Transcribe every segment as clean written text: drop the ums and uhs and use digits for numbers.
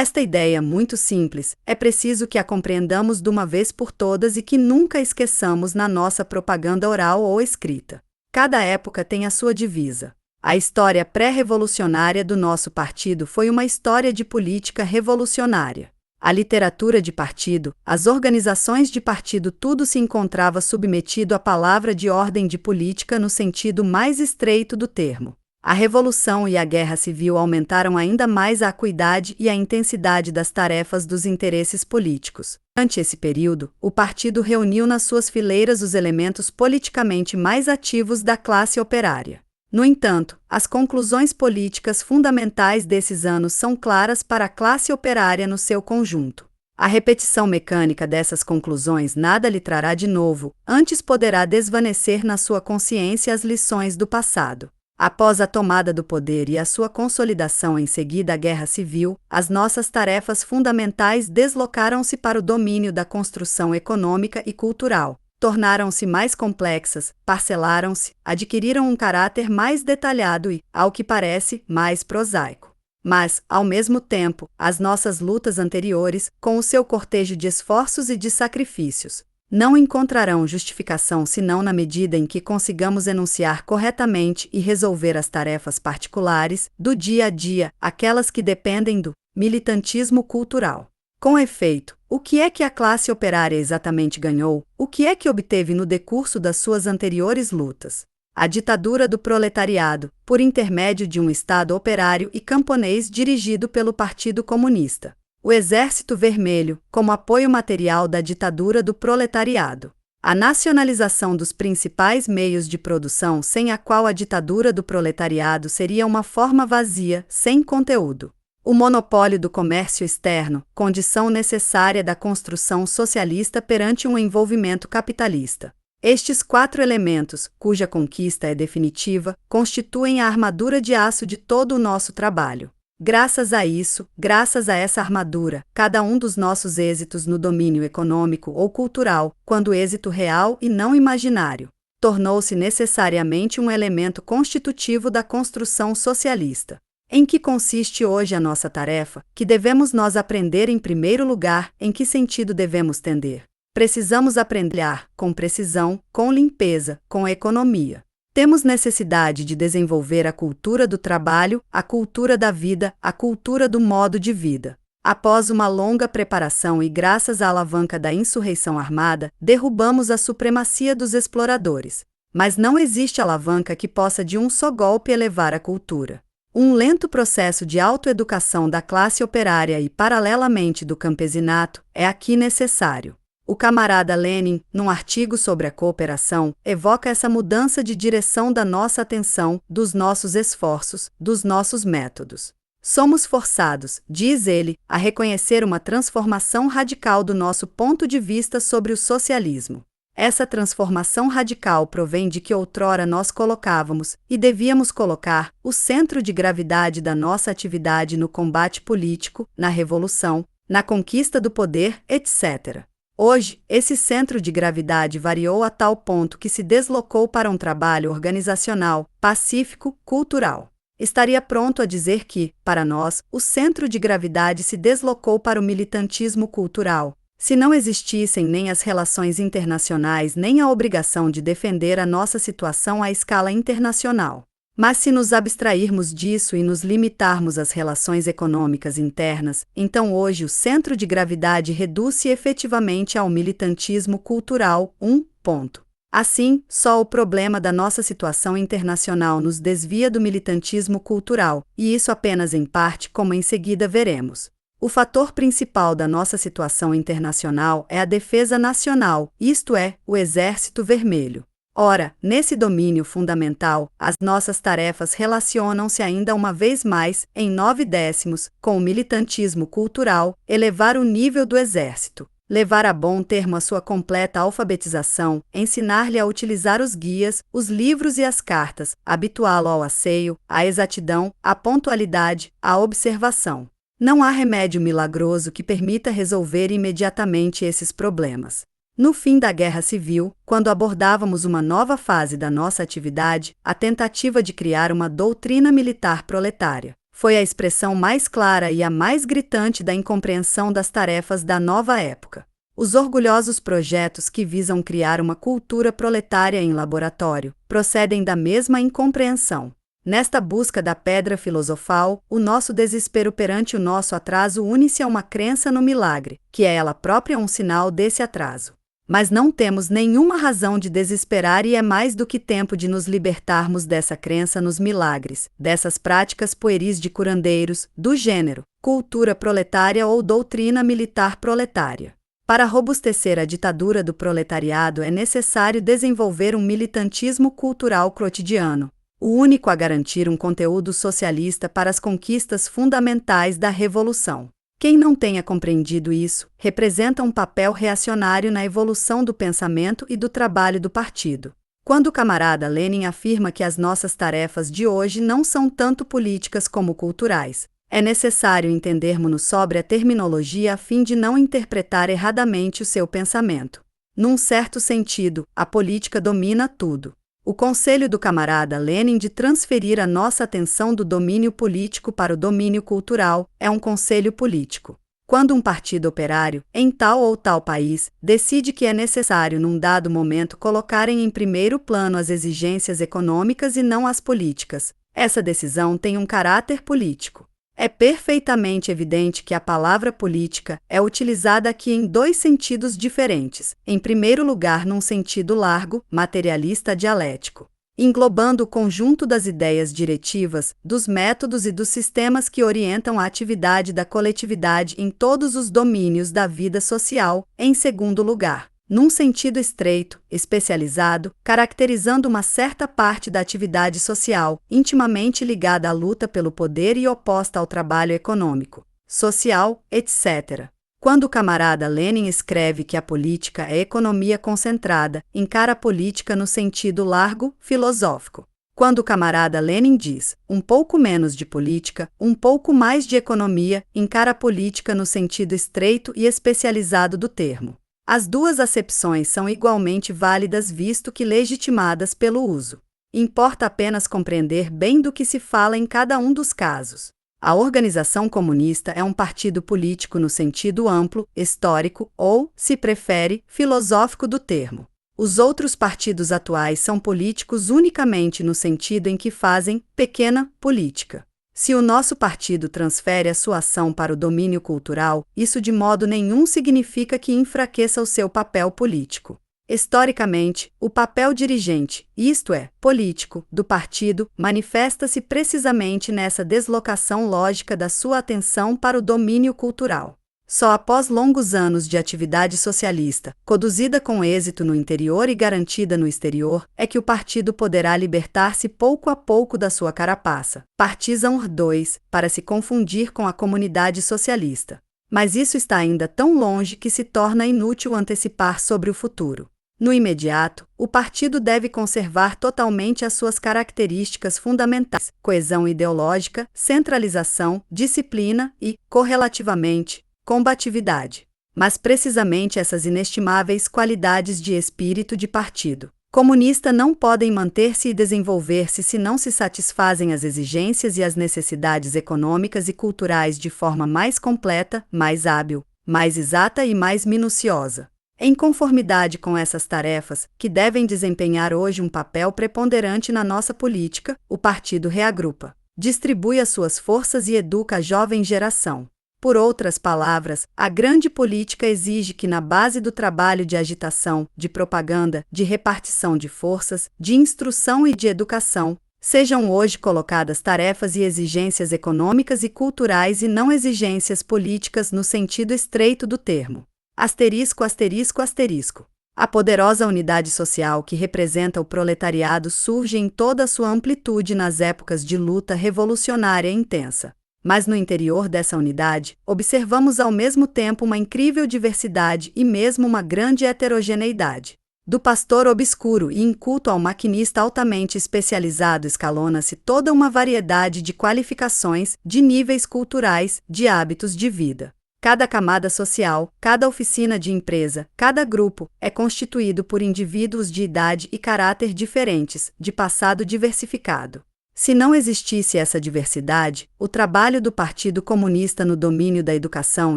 Esta ideia muito simples, é preciso que a compreendamos de uma vez por todas e que nunca esqueçamos na nossa propaganda oral ou escrita. Cada época tem a sua divisa. A história pré-revolucionária do nosso partido foi uma história de política revolucionária. A literatura de partido, as organizações de partido, tudo se encontrava submetido à palavra de ordem de política no sentido mais estreito do termo. A Revolução e a Guerra Civil aumentaram ainda mais a acuidade e a intensidade das tarefas dos interesses políticos. Durante esse período, o partido reuniu nas suas fileiras os elementos politicamente mais ativos da classe operária. No entanto, as conclusões políticas fundamentais desses anos são claras para a classe operária no seu conjunto. A repetição mecânica dessas conclusões nada lhe trará de novo, antes poderá desvanecer na sua consciência as lições do passado. Após a tomada do poder e a sua consolidação em seguida à Guerra Civil, as nossas tarefas fundamentais deslocaram-se para o domínio da construção econômica e cultural. Tornaram-se mais complexas, parcelaram-se, adquiriram um caráter mais detalhado e, ao que parece, mais prosaico. Mas, ao mesmo tempo, as nossas lutas anteriores, com o seu cortejo de esforços e de sacrifícios, não encontrarão justificação senão na medida em que consigamos enunciar corretamente e resolver as tarefas particulares, do dia a dia, aquelas que dependem do militantismo cultural. Com efeito, o que é que a classe operária exatamente ganhou? O que é que obteve no decurso das suas anteriores lutas? A ditadura do proletariado, por intermédio de um Estado operário e camponês dirigido pelo Partido Comunista. O Exército Vermelho, como apoio material da ditadura do proletariado. A nacionalização dos principais meios de produção, sem a qual a ditadura do proletariado seria uma forma vazia, sem conteúdo. O monopólio do comércio externo, condição necessária da construção socialista perante um envolvimento capitalista. Estes 4 elementos, cuja conquista é definitiva, constituem a armadura de aço de todo o nosso trabalho. Graças a isso, graças a essa armadura, cada um dos nossos êxitos no domínio econômico ou cultural, quando êxito real e não imaginário, tornou-se necessariamente um elemento constitutivo da construção socialista. Em que consiste hoje a nossa tarefa? Que devemos nós aprender em primeiro lugar? Em que sentido devemos tender? Precisamos aprender com precisão, com limpeza, com economia. Temos necessidade de desenvolver a cultura do trabalho, a cultura da vida, a cultura do modo de vida. Após uma longa preparação e graças à alavanca da insurreição armada, derrubamos a supremacia dos exploradores. Mas não existe alavanca que possa de um só golpe elevar a cultura. Um lento processo de autoeducação da classe operária e, paralelamente, do campesinato, é aqui necessário. O camarada Lenin, num artigo sobre a cooperação, evoca essa mudança de direção da nossa atenção, dos nossos esforços, dos nossos métodos. Somos forçados, diz ele, a reconhecer uma transformação radical do nosso ponto de vista sobre o socialismo. Essa transformação radical provém de que outrora nós colocávamos, e devíamos colocar, o centro de gravidade da nossa atividade no combate político, na revolução, na conquista do poder, etc. Hoje, esse centro de gravidade variou a tal ponto que se deslocou para um trabalho organizacional, pacífico, cultural. Estaria pronto a dizer que, para nós, o centro de gravidade se deslocou para o militantismo cultural. Se não existissem nem as relações internacionais nem a obrigação de defender a nossa situação à escala internacional. Mas se nos abstrairmos disso e nos limitarmos às relações econômicas internas, então hoje o centro de gravidade reduz-se efetivamente ao militantismo cultural. Ponto. Assim, só o problema da nossa situação internacional nos desvia do militantismo cultural, e isso apenas em parte, como em seguida veremos. O fator principal da nossa situação internacional é a defesa nacional, isto é, o Exército Vermelho. Ora, nesse domínio fundamental, as nossas tarefas relacionam-se ainda uma vez mais, em 9/10, com o militantismo cultural, elevar o nível do Exército, levar a bom termo a sua completa alfabetização, ensinar-lhe a utilizar os guias, os livros e as cartas, habituá-lo ao asseio, à exatidão, à pontualidade, à observação. Não há remédio milagroso que permita resolver imediatamente esses problemas. No fim da Guerra Civil, quando abordávamos uma nova fase da nossa atividade, a tentativa de criar uma doutrina militar proletária, Foi a expressão mais clara e a mais gritante da incompreensão das tarefas da nova época. Os orgulhosos projetos que visam criar uma cultura proletária em laboratório procedem da mesma incompreensão. Nesta busca da pedra filosofal, o nosso desespero perante o nosso atraso une-se a uma crença no milagre, que é ela própria um sinal desse atraso. Mas não temos nenhuma razão de desesperar e é mais do que tempo de nos libertarmos dessa crença nos milagres, dessas práticas pueris de curandeiros, do gênero, cultura proletária ou doutrina militar proletária. Para robustecer a ditadura do proletariado é necessário desenvolver um militantismo cultural cotidiano, o único a garantir um conteúdo socialista para as conquistas fundamentais da revolução. Quem não tenha compreendido isso, representa um papel reacionário na evolução do pensamento e do trabalho do partido. Quando o camarada Lenin afirma que as nossas tarefas de hoje não são tanto políticas como culturais, é necessário entendermos-nos sobre a terminologia a fim de não interpretar erradamente o seu pensamento. Num certo sentido, a política domina tudo. O conselho do camarada Lenin de transferir a nossa atenção do domínio político para o domínio cultural é um conselho político. Quando um partido operário, em tal ou tal país, decide que é necessário num dado momento colocarem em primeiro plano as exigências econômicas e não as políticas, essa decisão tem um caráter político. É perfeitamente evidente que a palavra política é utilizada aqui em dois sentidos diferentes. Em primeiro lugar, num sentido largo, materialista dialético, englobando o conjunto das ideias diretivas, dos métodos e dos sistemas que orientam a atividade da coletividade em todos os domínios da vida social. Em segundo lugar, num sentido estreito, especializado, caracterizando uma certa parte da atividade social, intimamente ligada à luta pelo poder e oposta ao trabalho econômico, social, etc. Quando o camarada Lenin escreve que a política é economia concentrada, encara a política no sentido largo, filosófico. Quando o camarada Lenin diz, um pouco menos de política, um pouco mais de economia, encara a política no sentido estreito e especializado do termo. As duas acepções são igualmente válidas visto que legitimadas pelo uso. Importa apenas compreender bem do que se fala em cada um dos casos. A organização comunista é um partido político no sentido amplo, histórico ou, se prefere, filosófico do termo. Os outros partidos atuais são políticos unicamente no sentido em que fazem pequena política. Se o nosso partido transfere a sua ação para o domínio cultural, isso de modo nenhum significa que enfraqueça o seu papel político. Historicamente, o papel dirigente, isto é, político, do partido, manifesta-se precisamente nessa deslocação lógica da sua atenção para o domínio cultural. Só após longos anos de atividade socialista, conduzida com êxito no interior e garantida no exterior, é que o partido poderá libertar-se pouco a pouco da sua carapaça, Partizan 2, para se confundir com a comunidade socialista. Mas isso está ainda tão longe que se torna inútil antecipar sobre o futuro. No imediato, o partido deve conservar totalmente as suas características fundamentais: coesão ideológica, centralização, disciplina e, correlativamente, combatividade. Mas precisamente essas inestimáveis qualidades de espírito de partido comunista não podem manter-se e desenvolver-se se não se satisfazem as exigências e as necessidades econômicas e culturais de forma mais completa, mais hábil, mais exata e mais minuciosa. Em conformidade com essas tarefas, que devem desempenhar hoje um papel preponderante na nossa política, o partido reagrupa, distribui as suas forças e educa a jovem geração. Por outras palavras, a grande política exige que na base do trabalho de agitação, de propaganda, de repartição de forças, de instrução e de educação, sejam hoje colocadas tarefas e exigências econômicas e culturais e não exigências políticas no sentido estreito do termo. Asterisco, asterisco, asterisco. A poderosa unidade social que representa o proletariado surge em toda a sua amplitude nas épocas de luta revolucionária intensa. Mas no interior dessa unidade, observamos ao mesmo tempo uma incrível diversidade e mesmo uma grande heterogeneidade. Do pastor obscuro e inculto ao maquinista altamente especializado escalona-se toda uma variedade de qualificações, de níveis culturais, de hábitos de vida. Cada camada social, cada oficina de empresa, cada grupo, é constituído por indivíduos de idade e caráter diferentes, de passado diversificado. Se não existisse essa diversidade, o trabalho do Partido Comunista no domínio da educação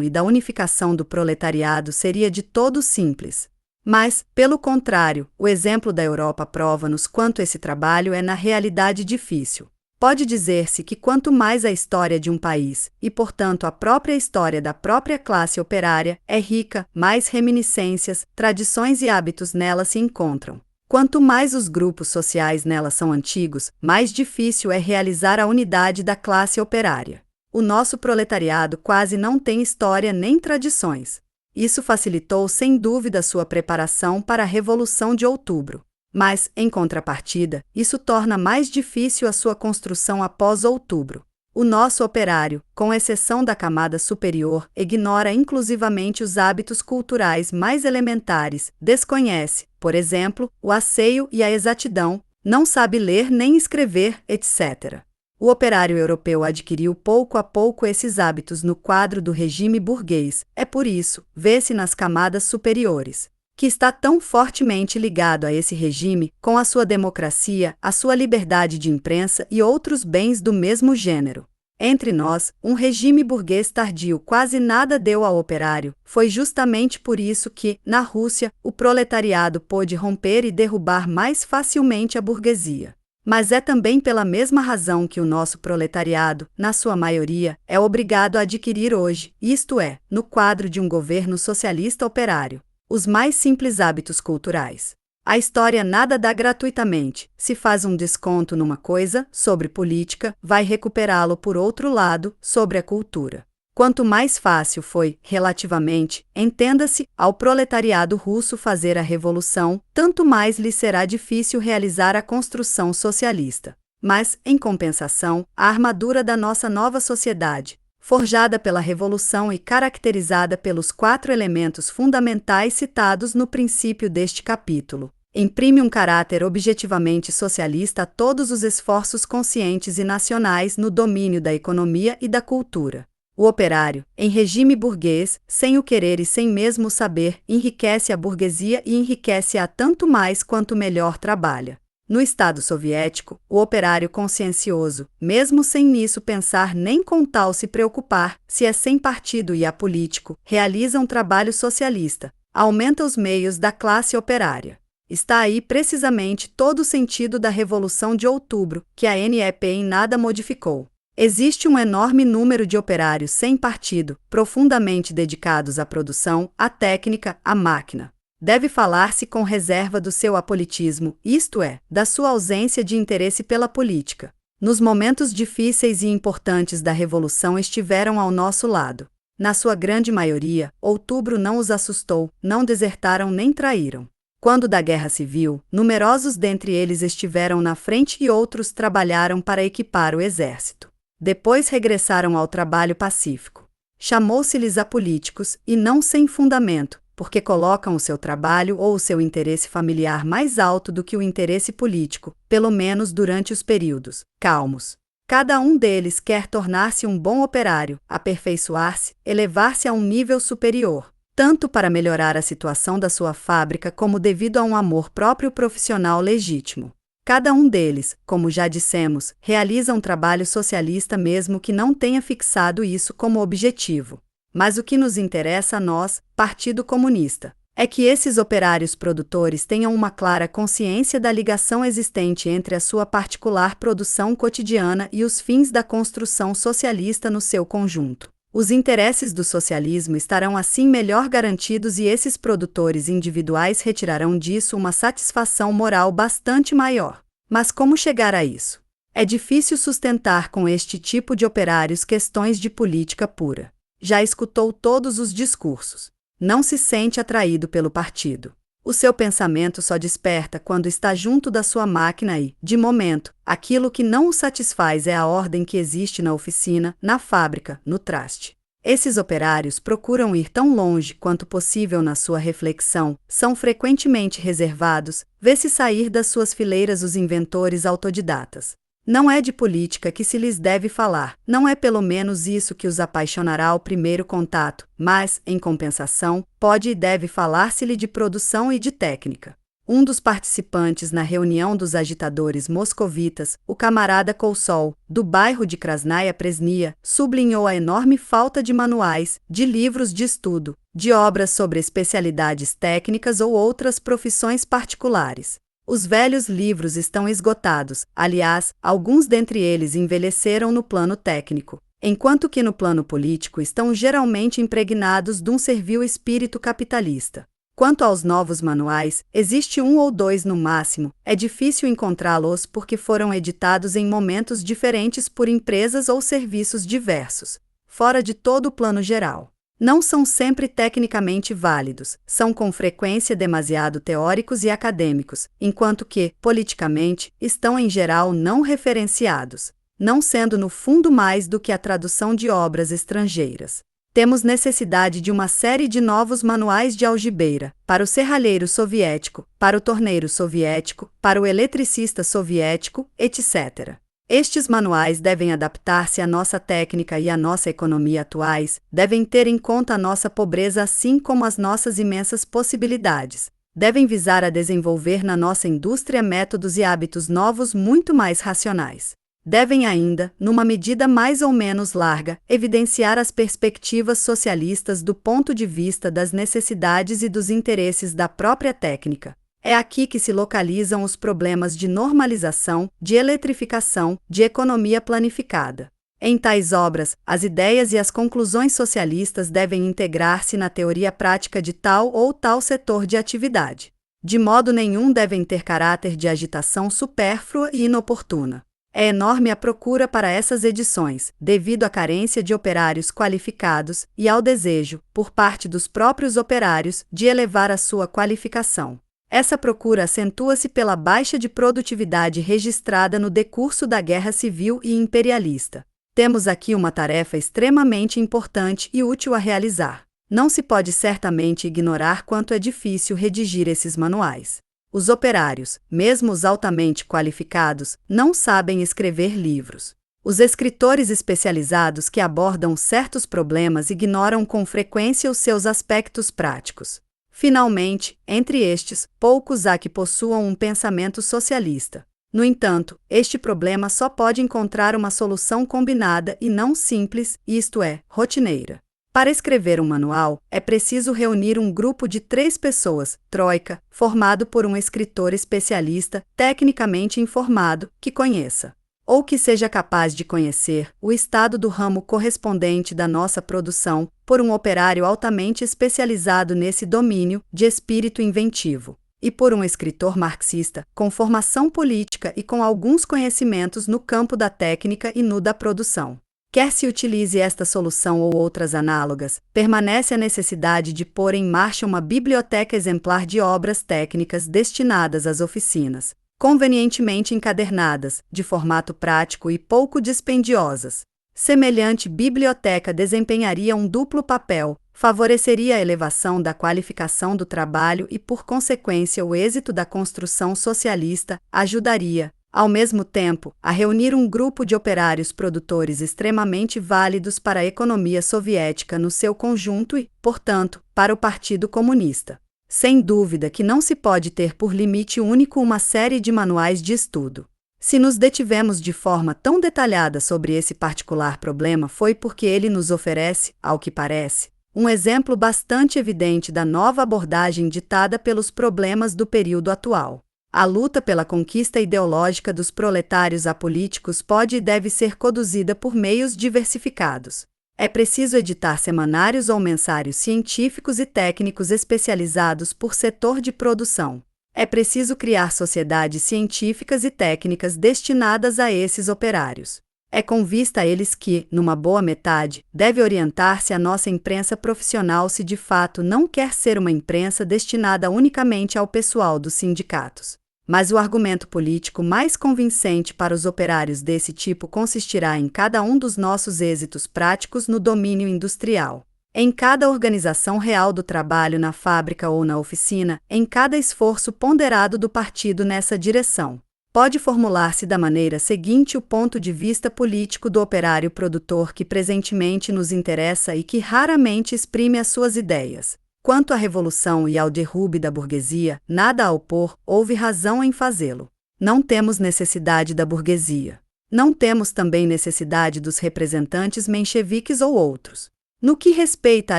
e da unificação do proletariado seria de todo simples. Mas, pelo contrário, o exemplo da Europa prova-nos quanto esse trabalho é na realidade difícil. Pode dizer-se que quanto mais a história de um país, e portanto a própria história da própria classe operária, é rica, mais reminiscências, tradições e hábitos nela se encontram. Quanto mais os grupos sociais nela são antigos, mais difícil é realizar a unidade da classe operária. O nosso proletariado quase não tem história nem tradições. Isso facilitou sem dúvida sua preparação para a Revolução de Outubro. Mas, em contrapartida, isso torna mais difícil a sua construção após Outubro. O nosso operário, com exceção da camada superior, ignora inclusivamente os hábitos culturais mais elementares, desconhece, por exemplo, o asseio e a exatidão, não sabe ler nem escrever, etc. O operário europeu adquiriu pouco a pouco esses hábitos no quadro do regime burguês, é por isso, vê-se nas camadas superiores, que está tão fortemente ligado a esse regime, com a sua democracia, a sua liberdade de imprensa e outros bens do mesmo gênero. Entre nós, um regime burguês tardio quase nada deu ao operário. Foi justamente por isso que, na Rússia, o proletariado pôde romper e derrubar mais facilmente a burguesia. Mas é também pela mesma razão que o nosso proletariado, na sua maioria, é obrigado a adquirir hoje, isto é, no quadro de um governo socialista operário, os mais simples hábitos culturais. A história nada dá gratuitamente. Se faz um desconto numa coisa, sobre política, vai recuperá-lo por outro lado, sobre a cultura. Quanto mais fácil foi, relativamente, entenda-se, ao proletariado russo fazer a revolução, tanto mais lhe será difícil realizar a construção socialista. Mas, em compensação, a armadura da nossa nova sociedade, forjada pela revolução e caracterizada pelos 4 elementos fundamentais citados no princípio deste capítulo, imprime um caráter objetivamente socialista a todos os esforços conscientes e nacionais no domínio da economia e da cultura. O operário, em regime burguês, sem o querer e sem mesmo o saber, enriquece a burguesia e enriquece-a tanto mais quanto melhor trabalha. No Estado soviético, o operário consciencioso, mesmo sem nisso pensar nem com tal se preocupar, se é sem partido e apolítico, realiza um trabalho socialista, aumenta os meios da classe operária. Está aí precisamente todo o sentido da Revolução de Outubro, que a NEP em nada modificou. Existe um enorme número de operários sem partido, profundamente dedicados à produção, à técnica, à máquina. Deve falar-se com reserva do seu apolitismo, isto é, da sua ausência de interesse pela política. Nos momentos difíceis e importantes da Revolução estiveram ao nosso lado. Na sua grande maioria, Outubro não os assustou, não desertaram nem traíram. Quando da Guerra Civil, numerosos dentre eles estiveram na frente e outros trabalharam para equipar o exército. Depois regressaram ao trabalho pacífico. Chamou-se-lhes apolíticos, e não sem fundamento, porque colocam o seu trabalho ou o seu interesse familiar mais alto do que o interesse político, pelo menos durante os períodos calmos. Cada um deles quer tornar-se um bom operário, aperfeiçoar-se, elevar-se a um nível superior, tanto para melhorar a situação da sua fábrica como devido a um amor próprio profissional legítimo. Cada um deles, como já dissemos, realiza um trabalho socialista mesmo que não tenha fixado isso como objetivo. Mas o que nos interessa a nós, Partido Comunista, é que esses operários produtores tenham uma clara consciência da ligação existente entre a sua particular produção cotidiana e os fins da construção socialista no seu conjunto. Os interesses do socialismo estarão assim melhor garantidos e esses produtores individuais retirarão disso uma satisfação moral bastante maior. Mas como chegar a isso? É difícil sustentar com este tipo de operários questões de política pura. Já escutou todos os discursos. Não se sente atraído pelo partido. O seu pensamento só desperta quando está junto da sua máquina e, de momento, aquilo que não o satisfaz é a ordem que existe na oficina, na fábrica, no traste. Esses operários procuram ir tão longe quanto possível na sua reflexão, são frequentemente reservados, vê-se sair das suas fileiras os inventores autodidatas. Não é de política que se lhes deve falar, não é pelo menos isso que os apaixonará ao primeiro contato, mas, em compensação, pode e deve falar-se-lhe de produção e de técnica. Um dos participantes na reunião dos agitadores moscovitas, o camarada Kousol, do bairro de Krasnaya Presnia, sublinhou a enorme falta de manuais, de livros de estudo, de obras sobre especialidades técnicas ou outras profissões particulares. Os velhos livros estão esgotados, aliás, alguns dentre eles envelheceram no plano técnico, enquanto que no plano político estão geralmente impregnados de um servil espírito capitalista. Quanto aos novos manuais, existe um ou dois no máximo, é difícil encontrá-los porque foram editados em momentos diferentes por empresas ou serviços diversos, fora de todo o plano geral. Não são sempre tecnicamente válidos, são com frequência demasiado teóricos e acadêmicos, enquanto que, politicamente, estão em geral não referenciados, não sendo no fundo mais do que a tradução de obras estrangeiras. Temos necessidade de uma série de novos manuais de algibeira, para o serralheiro soviético, para o torneiro soviético, para o eletricista soviético, etc. Estes manuais devem adaptar-se à nossa técnica e à nossa economia atuais, devem ter em conta a nossa pobreza assim como as nossas imensas possibilidades, devem visar a desenvolver na nossa indústria métodos e hábitos novos muito mais racionais. Devem ainda, numa medida mais ou menos larga, evidenciar as perspectivas socialistas do ponto de vista das necessidades e dos interesses da própria técnica. É aqui que se localizam os problemas de normalização, de eletrificação, de economia planificada. Em tais obras, as ideias e as conclusões socialistas devem integrar-se na teoria prática de tal ou tal setor de atividade. De modo nenhum devem ter caráter de agitação supérflua e inoportuna. É enorme a procura para essas edições, devido à carência de operários qualificados e ao desejo, por parte dos próprios operários, de elevar a sua qualificação. Essa procura acentua-se pela baixa de produtividade registrada no decurso da guerra civil e imperialista. Temos aqui uma tarefa extremamente importante e útil a realizar. Não se pode certamente ignorar quanto é difícil redigir esses manuais. Os operários, mesmo os altamente qualificados, não sabem escrever livros. Os escritores especializados que abordam certos problemas ignoram com frequência os seus aspectos práticos. Finalmente, entre estes, poucos há que possuam um pensamento socialista. No entanto, este problema só pode encontrar uma solução combinada e não simples, isto é, rotineira. Para escrever um manual, é preciso reunir um grupo de 3 pessoas, troika, formado por um escritor especialista, tecnicamente informado, que conheça, ou que seja capaz de conhecer, o estado do ramo correspondente da nossa produção, por um operário altamente especializado nesse domínio, de espírito inventivo, e por um escritor marxista, com formação política e com alguns conhecimentos no campo da técnica e no da produção. Quer se utilize esta solução ou outras análogas, permanece a necessidade de pôr em marcha uma biblioteca exemplar de obras técnicas destinadas às oficinas, convenientemente encadernadas, de formato prático e pouco dispendiosas. Semelhante biblioteca desempenharia um duplo papel, favoreceria a elevação da qualificação do trabalho e, por consequência, o êxito da construção socialista, ajudaria, ao mesmo tempo, a reunir um grupo de operários produtores extremamente válidos para a economia soviética no seu conjunto e, portanto, para o Partido Comunista. Sem dúvida que não se pode ter por limite único uma série de manuais de estudo. Se nos detivemos de forma tão detalhada sobre esse particular problema foi porque ele nos oferece, ao que parece, um exemplo bastante evidente da nova abordagem ditada pelos problemas do período atual. A luta pela conquista ideológica dos proletários apolíticos pode e deve ser conduzida por meios diversificados. É preciso editar semanários ou mensários científicos e técnicos especializados por setor de produção. É preciso criar sociedades científicas e técnicas destinadas a esses operários. É com vista a eles que, numa boa metade, deve orientar-se a nossa imprensa profissional se de fato não quer ser uma imprensa destinada unicamente ao pessoal dos sindicatos. Mas o argumento político mais convincente para os operários desse tipo consistirá em cada um dos nossos êxitos práticos no domínio industrial. Em cada organização real do trabalho na fábrica ou na oficina, em cada esforço ponderado do partido nessa direção. Pode formular-se da maneira seguinte o ponto de vista político do operário produtor que presentemente nos interessa e que raramente exprime as suas ideias. Quanto à revolução e ao derrube da burguesia, nada a opor, houve razão em fazê-lo. Não temos necessidade da burguesia. Não temos também necessidade dos representantes mencheviques ou outros. No que respeita à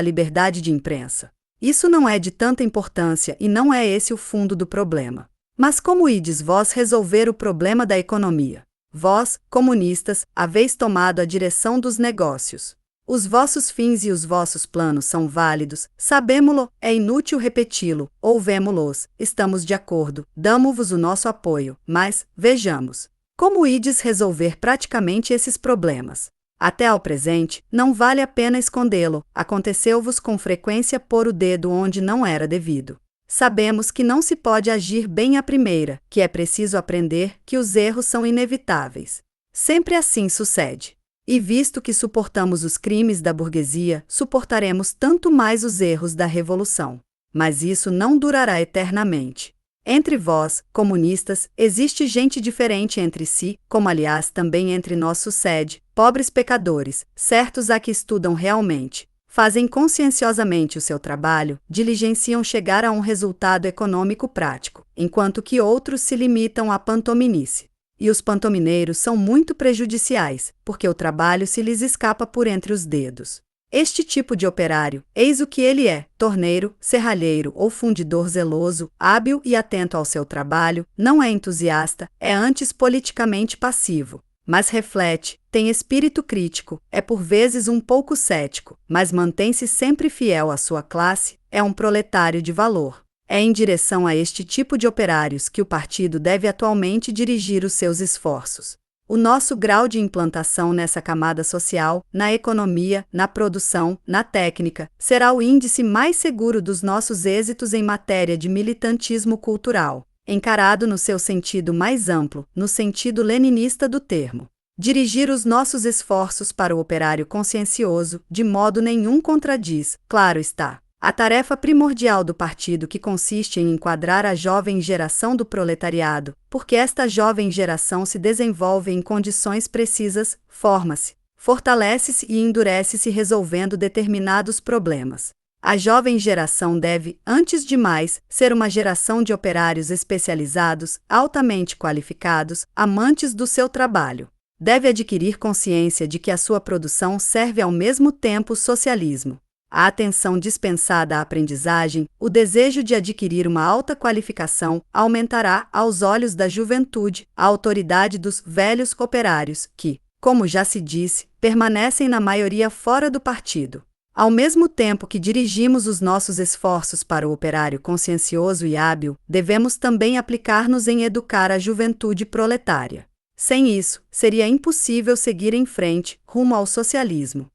liberdade de imprensa, isso não é de tanta importância e não é esse o fundo do problema. Mas como ides vós resolver o problema da economia? Vós, comunistas, haveis tomado a direção dos negócios. Os vossos fins e os vossos planos são válidos, sabemo-lo, é inútil repeti-lo, ouvemo-los, estamos de acordo, damo-vos o nosso apoio, mas, vejamos, como ides resolver praticamente esses problemas? Até ao presente, não vale a pena escondê-lo, aconteceu-vos com frequência pôr o dedo onde não era devido. Sabemos que não se pode agir bem à primeira, que é preciso aprender que os erros são inevitáveis. Sempre assim sucede. E visto que suportamos os crimes da burguesia, suportaremos tanto mais os erros da revolução. Mas isso não durará eternamente. Entre vós, comunistas, existe gente diferente entre si, como aliás também entre nós sucede, pobres pecadores, certos a que estudam realmente, fazem conscienciosamente o seu trabalho, diligenciam chegar a um resultado econômico prático, enquanto que outros se limitam à pantominice. E os pantomineiros são muito prejudiciais, porque o trabalho se lhes escapa por entre os dedos. Este tipo de operário, eis o que ele é: torneiro, serralheiro ou fundidor zeloso, hábil e atento ao seu trabalho, não é entusiasta, é antes politicamente passivo, mas reflete, tem espírito crítico, é por vezes um pouco cético, mas mantém-se sempre fiel à sua classe, é um proletário de valor. É em direção a este tipo de operários que o partido deve atualmente dirigir os seus esforços. O nosso grau de implantação nessa camada social, na economia, na produção, na técnica, será o índice mais seguro dos nossos êxitos em matéria de militantismo cultural, encarado no seu sentido mais amplo, no sentido leninista do termo. Dirigir os nossos esforços para o operário consciencioso, de modo nenhum contradiz, claro está, a tarefa primordial do partido, que consiste em enquadrar a jovem geração do proletariado, porque esta jovem geração se desenvolve em condições precisas, forma-se, fortalece-se e endurece-se resolvendo determinados problemas. A jovem geração deve, antes de mais, ser uma geração de operários especializados, altamente qualificados, amantes do seu trabalho. Deve adquirir consciência de que a sua produção serve ao mesmo tempo o socialismo. A atenção dispensada à aprendizagem, o desejo de adquirir uma alta qualificação, aumentará, aos olhos da juventude, a autoridade dos velhos operários, que, como já se disse, permanecem na maioria fora do partido. Ao mesmo tempo que dirigimos os nossos esforços para o operário consciencioso e hábil, devemos também aplicar-nos em educar a juventude proletária. Sem isso, seria impossível seguir em frente, rumo ao socialismo.